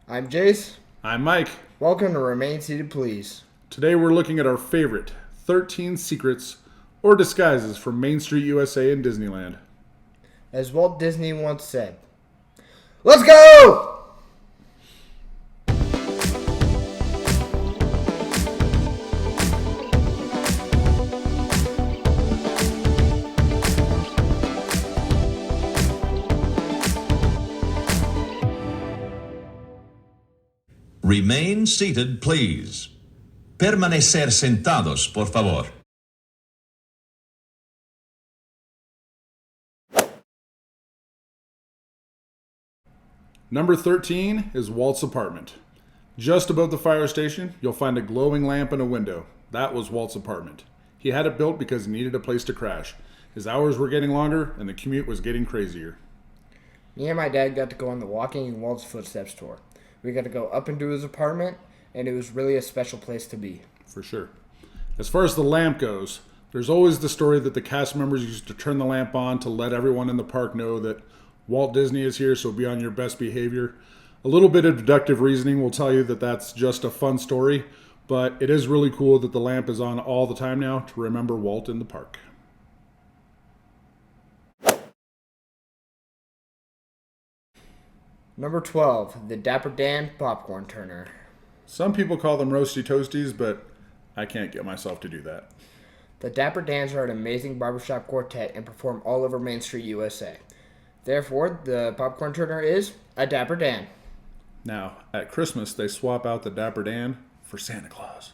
I'm Jace. I'm Mike. Welcome to Remain Seated, Please. Today we're looking at our favorite 13 secrets or disguises from Main Street, USA and Disneyland. As Walt Disney once said, let's go! Remain seated, please. Permanecer sentados, por favor. Number 13 is Walt's apartment. Just above the fire station, you'll find a glowing lamp and a window. That was Walt's apartment. He had it built because he needed a place to crash. His hours were getting longer and the commute was getting crazier. Me and my dad got to go on the Walking in Walt's Footsteps tour. We got to go up into his apartment, and it was really a special place to be. For sure. As far as the lamp goes, there's always the story that the cast members used to turn the lamp on to let everyone in the park know that Walt Disney is here, so be on your best behavior. A little bit of deductive reasoning will tell you that that's just a fun story, but it is really cool that the lamp is on all the time now to remember Walt in the park. Number 12, the Dapper Dan popcorn turner. Some people call them roasty toasties, but I can't get myself to do that. The Dapper Dans are an amazing barbershop quartet and perform all over Main Street, USA. Therefore, the popcorn turner is a Dapper Dan. Now, at Christmas, they swap out the Dapper Dan for Santa Claus.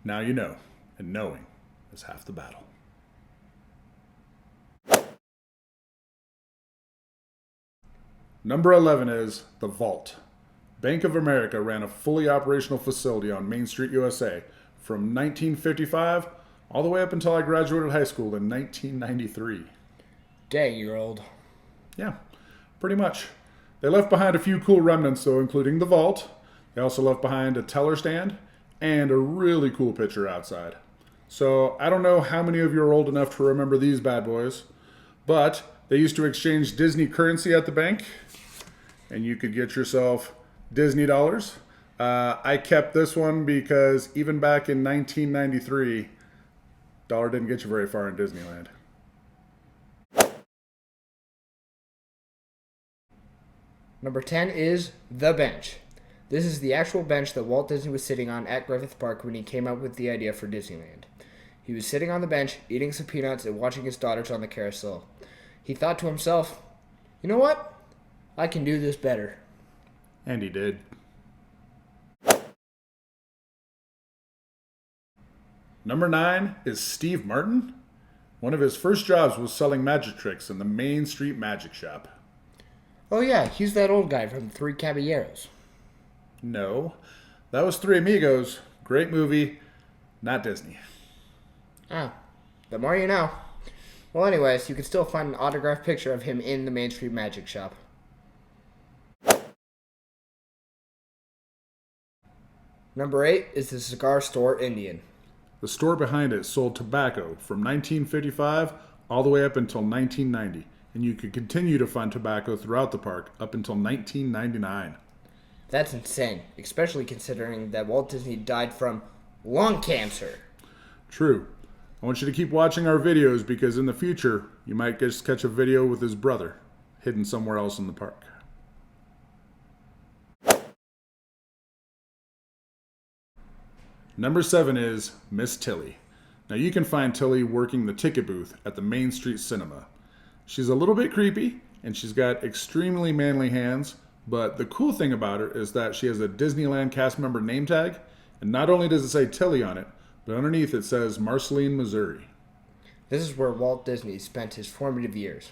Now you know, and knowing is half the battle. Number 11 is the Vault. Bank of America ran a fully operational facility on Main Street, USA from 1955 all the way up until I graduated high school in 1993. Dang, you're old. Yeah, pretty much. They left behind a few cool remnants, though, including the vault. They also left behind a teller stand and a really cool picture outside. So I don't know how many of you are old enough to remember these bad boys, but they used to exchange Disney currency at the bank, and you could get yourself Disney dollars. I kept this one because even back in 1993, dollar didn't get you very far in Disneyland. Number 10 is the bench. This is the actual bench that Walt Disney was sitting on at Griffith Park when he came up with the idea for Disneyland. He was sitting on the bench, eating some peanuts and watching his daughters on the carousel. He thought to himself, you know what? I can do this better. And he did. Number 9 is Steve Martin. One of his first jobs was selling magic tricks in the Main Street Magic Shop. Oh yeah, he's that old guy from the Three Caballeros. No, that was Three Amigos. Great movie, not Disney. Ah, the more you know. Well, anyways, you can still find an autographed picture of him in the Main Street Magic Shop. Number 8 is the Cigar Store Indian. The store behind it sold tobacco from 1955 all the way up until 1990, and you could continue to find tobacco throughout the park up until 1999. That's insane, especially considering that Walt Disney died from lung cancer. True. I want you to keep watching our videos because in the future, you might just catch a video with his brother hidden somewhere else in the park. Number 7 is Miss Tilly. Now you can find Tilly working the ticket booth at the Main Street Cinema. She's a little bit creepy and she's got extremely manly hands, but the cool thing about her is that she has a Disneyland cast member name tag, and not only does it say Tilly on it, but underneath it says Marceline, Missouri. This is where Walt Disney spent his formative years.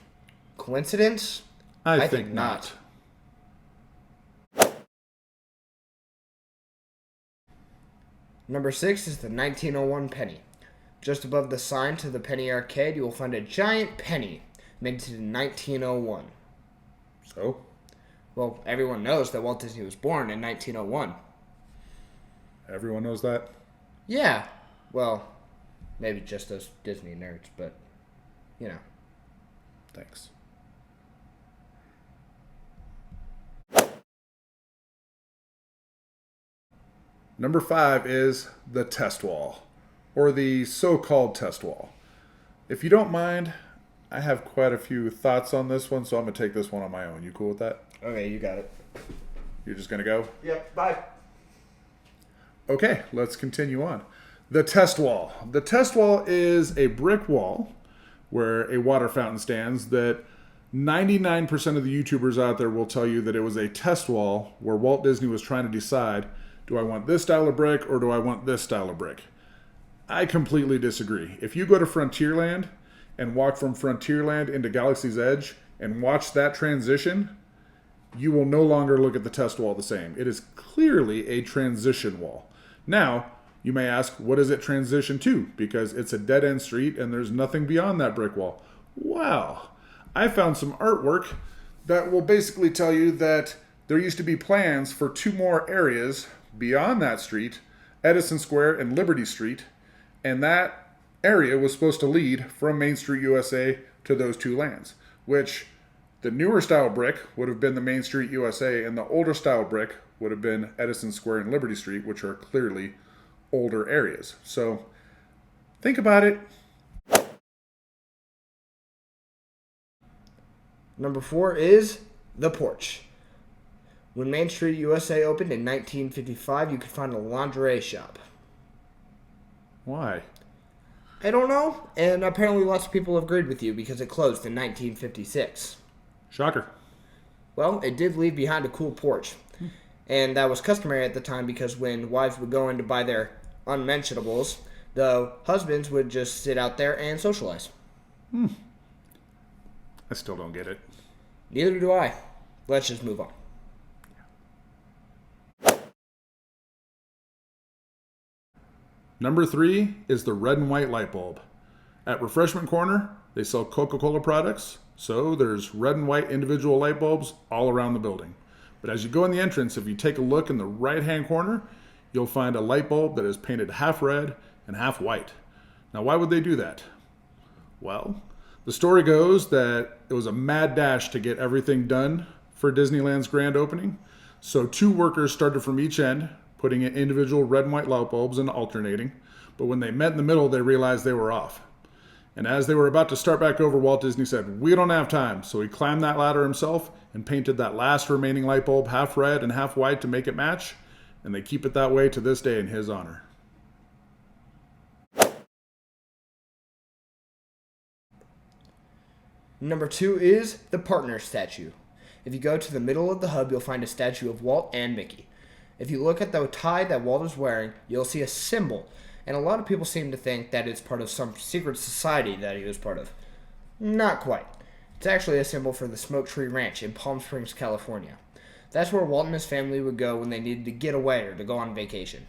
Coincidence? I think not. Number 6 is the 1901 penny. Just above the sign to the Penny Arcade, you will find a giant penny minted in 1901. So? Well, everyone knows that Walt Disney was born in 1901. Everyone knows that? Yeah. Well, maybe just those Disney nerds, but, you know. Thanks. Number 5 is the test wall, or the so-called test wall. If you don't mind, I have quite a few thoughts on this one, so I'm going to take this one on my own. You cool with that? Okay, you got it. You're just going to go? Yep, bye. Okay, let's continue on. The test wall. The test wall is a brick wall where a water fountain stands that 99% of the YouTubers out there will tell you that it was a test wall where Walt Disney was trying to decide, do I want this style of brick or do I want this style of brick? I completely disagree. If you go to Frontierland and walk from Frontierland into Galaxy's Edge and watch that transition, you will no longer look at the test wall the same. It is clearly a transition wall. Now, you may ask, what does it transition to? Because it's a dead-end street and there's nothing beyond that brick wall. Wow. I found some artwork that will basically tell you that there used to be plans for 2 more areas beyond that street, Edison Square and Liberty Street, and that area was supposed to lead from Main Street, U.S.A. to those 2 lands, which the newer style brick would have been the Main Street, U.S.A., and the older style brick would have been Edison Square and Liberty Street, which are clearly older areas. So think about it. Number 4 is the porch. When Main Street, USA opened in 1955, you could find a lingerie shop. Why? I don't know, and apparently lots of people have agreed with you because it closed in 1956. Shocker. Well, it did leave behind a cool porch, and that was customary at the time because when wives would go in to buy their unmentionables, the husbands would just sit out there and socialize. I still don't get it. Neither do I. Let's just move on. Number 3 is the red and white light bulb. At Refreshment Corner, they sell Coca-Cola products, so there's red and white individual light bulbs all around the building. But as you go in the entrance, if you take a look in the right-hand corner, you'll find a light bulb that is painted half red and half white. Now, why would they do that? Well, the story goes that it was a mad dash to get everything done for Disneyland's grand opening. So 2 workers started from each end, putting in individual red and white light bulbs and alternating. But when they met in the middle, they realized they were off. And as they were about to start back over, Walt Disney said, "We don't have time." So he climbed that ladder himself and painted that last remaining light bulb half red and half white to make it match. And they keep it that way to this day in his honor. Number 2 is the partner statue. If you go to the middle of the hub, you'll find a statue of Walt and Mickey. If you look at the tie that Walt is wearing, you'll see a symbol, and a lot of people seem to think that it's part of some secret society that he was part of. Not quite. It's actually a symbol for the Smoke Tree Ranch in Palm Springs, California. That's where Walt and his family would go when they needed to get away or to go on vacation.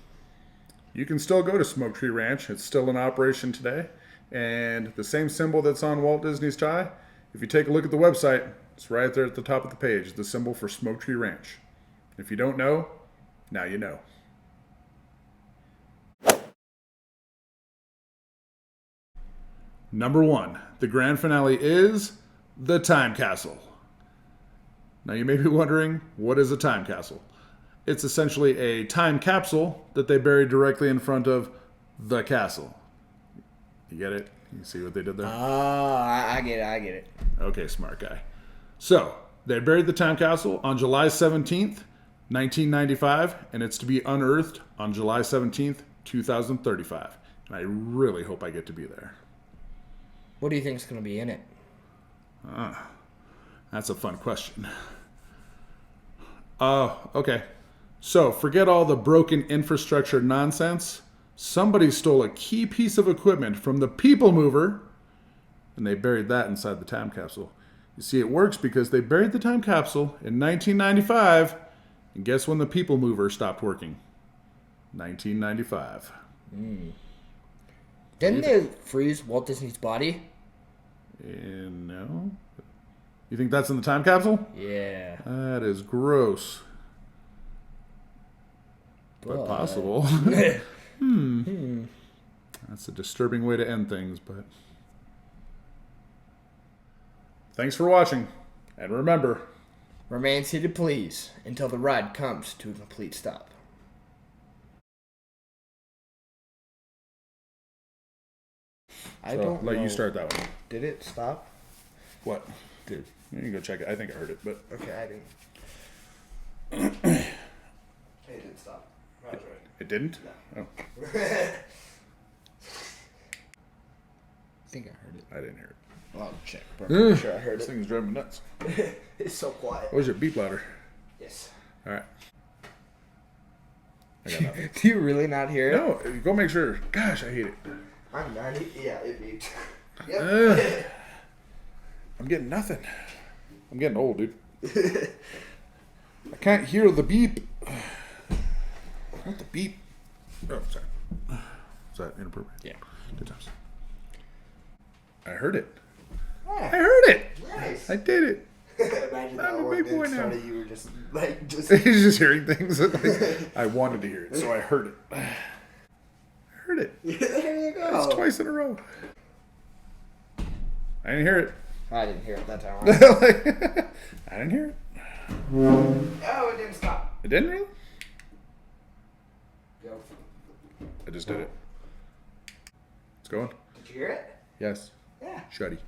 You can still go to Smoke Tree Ranch. It's still in operation today. And the same symbol that's on Walt Disney's tie, if you take a look at the website, it's right there at the top of the page, the symbol for Smoke Tree Ranch. If you don't know, now you know. Number 1, the grand finale is the Time Castle. Now you may be wondering, what is a time castle? It's essentially a time capsule that they buried directly in front of the castle. You get it? You see what they did there? I get it. Okay, smart guy. So, they buried the time capsule on July 17th, 1995, and it's to be unearthed on July 17th, 2035. And I really hope I get to be there. What do you think is going to be in it? That's a fun question. Okay. So, forget all the broken infrastructure nonsense. Somebody stole a key piece of equipment from the People Mover, and they buried that inside the time capsule. You see, it works because they buried the time capsule in 1995, and guess when the People Mover stopped working? 1995. Didn't they freeze Walt Disney's body? No. You think that's in the time capsule? Yeah. That is gross. But possible. That's a disturbing way to end things, but... Thanks for watching. And remember... Remain seated, please, until the ride comes to a complete stop. I So don't let know. you start that one. Did it stop? What? Dude, you can go check it. I think I heard it, but Okay, I didn't. It didn't stop. I was right. it didn't? No. Oh, I think I heard it. I didn't hear it. Well, I'll check, but I'm pretty sure I heard This it. thing's driving me nuts. It's so quiet. What was your beep louder? Yes. All right. I got nothing. Do you really not hear it? No, go make sure. Gosh, I hate it. I'm 90. Yeah, it beeped. Yep. I'm getting nothing. I'm getting old, dude. I can't hear the beep. Not the beep. Oh, sorry. Is that inappropriate? Yeah. Good times. I heard it. Yeah. I heard it. Nice. I did it. Imagine I'm that a worked big boy and now. started, you were just like just. He's just hearing things. That, I wanted to hear it, so I heard it. I heard it. There you go. That's twice in a row. I didn't hear it. I didn't hear it that time. I didn't hear it. Oh, it didn't stop. It didn't really? Go. I just did it. It's going? Did you hear it? Yes. Yeah. Shuddy.